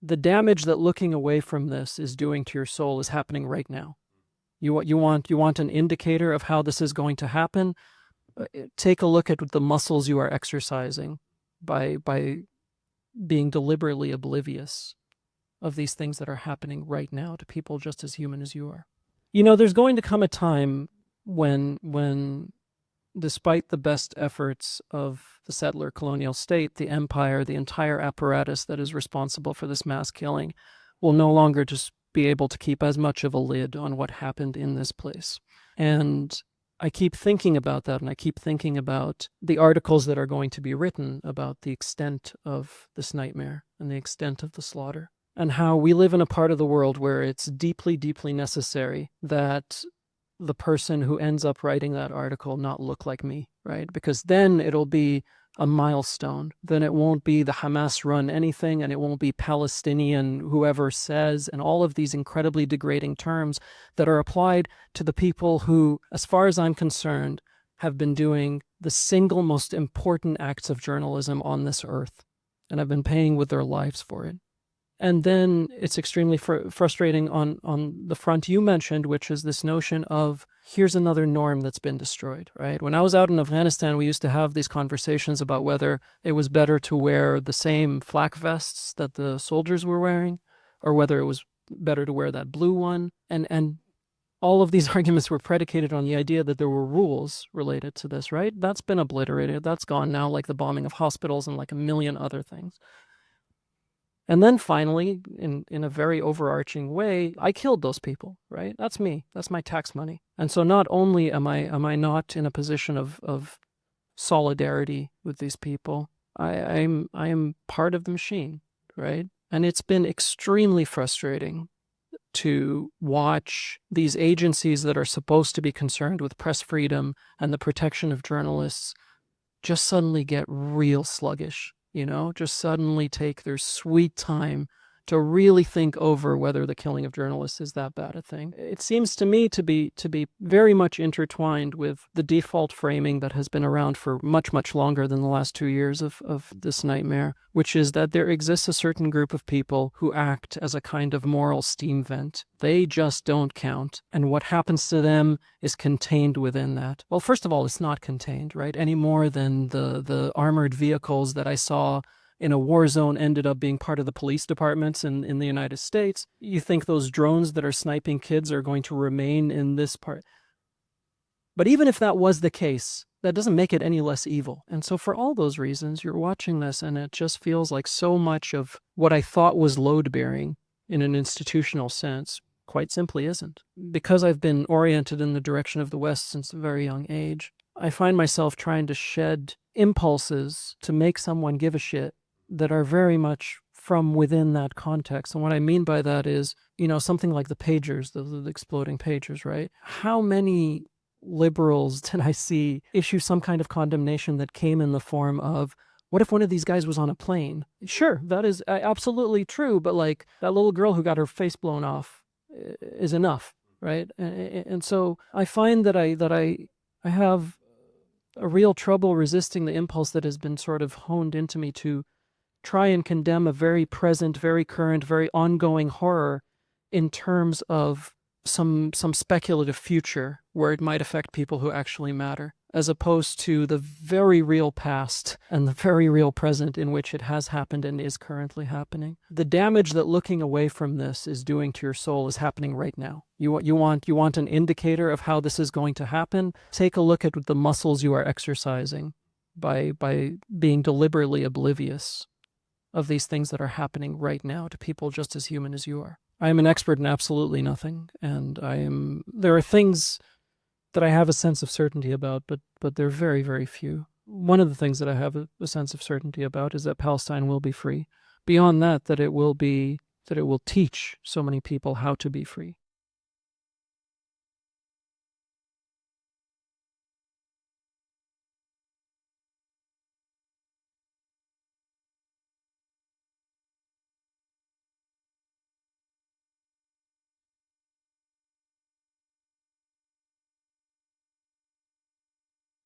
The damage that looking away from this is doing to your soul is happening right now. You want an indicator of how this is going to happen? Take a look at the muscles you are exercising by being deliberately oblivious of these things that are happening right now to people just as human as you are. There's going to come a time when despite the best efforts of the settler colonial state, the empire, the entire apparatus that is responsible for this mass killing will no longer just be able to keep as much of a lid on what happened in this place. And I keep thinking about that, and I keep thinking about the articles that are going to be written about the extent of this nightmare and the extent of the slaughter, and how we live in a part of the world where it's deeply, deeply necessary that the person who ends up writing that article not look like me, right? Because then it'll be a milestone. Then it won't be the Hamas run anything, and it won't be Palestinian whoever says, and all of these incredibly degrading terms that are applied to the people who, as far as I'm concerned, have been doing the single most important acts of journalism on this earth, and have been paying with their lives for it. And then it's extremely frustrating on the front you mentioned, which is this notion of here's another norm that's been destroyed, right? When I was out in Afghanistan, we used to have these conversations about whether it was better to wear the same flak vests that the soldiers were wearing, or whether it was better to wear that blue one. And all of these arguments were predicated on the idea that there were rules related to this, right? That's been obliterated. That's gone now, like the bombing of hospitals and like a million other things. And then finally, in a very overarching way, I killed those people, right? That's me. That's my tax money. And so not only am I not in a position of solidarity with these people, I am part of the machine, right? And it's been extremely frustrating to watch these agencies that are supposed to be concerned with press freedom and the protection of journalists just suddenly get real sluggish. Just suddenly take their sweet time to really think over whether the killing of journalists is that bad a thing. It seems to me to be very much intertwined with the default framing that has been around for much, much longer than the last 2 years of this nightmare, which is that there exists a certain group of people who act as a kind of moral steam vent. They just don't count, and what happens to them is contained within that. Well, first of all, it's not contained, right? Any more than the armored vehicles that I saw in a war zone ended up being part of the police departments in the United States. You think those drones that are sniping kids are going to remain in this part? But even if that was the case, that doesn't make it any less evil. And so for all those reasons, you're watching this and it just feels like so much of what I thought was load-bearing in an institutional sense quite simply isn't. Because I've been oriented in the direction of the West since a very young age, I find myself trying to shed impulses to make someone give a shit that are very much from within that context. And what I mean by that is, something like the pagers, the exploding pagers, right? How many liberals did I see issue some kind of condemnation that came in the form of, what if one of these guys was on a plane? Sure, that is absolutely true, but like that little girl who got her face blown off is enough, right? And so I find that I have a real trouble resisting the impulse that has been sort of honed into me to try and condemn a very present, very current, very ongoing horror in terms of some speculative future where it might affect people who actually matter, as opposed to the very real past and the very real present in which it has happened and is currently happening. The damage that looking away from this is doing to your soul is happening right now. You want an indicator of how this is going to happen? Take a look at the muscles you are exercising by being deliberately oblivious of these things that are happening right now to people just as human as you are. I am an expert in absolutely nothing, and there are things that I have a sense of certainty about, but they're very, very few. One of the things that I have a sense of certainty about is that Palestine will be free. Beyond that, that it will teach so many people how to be free.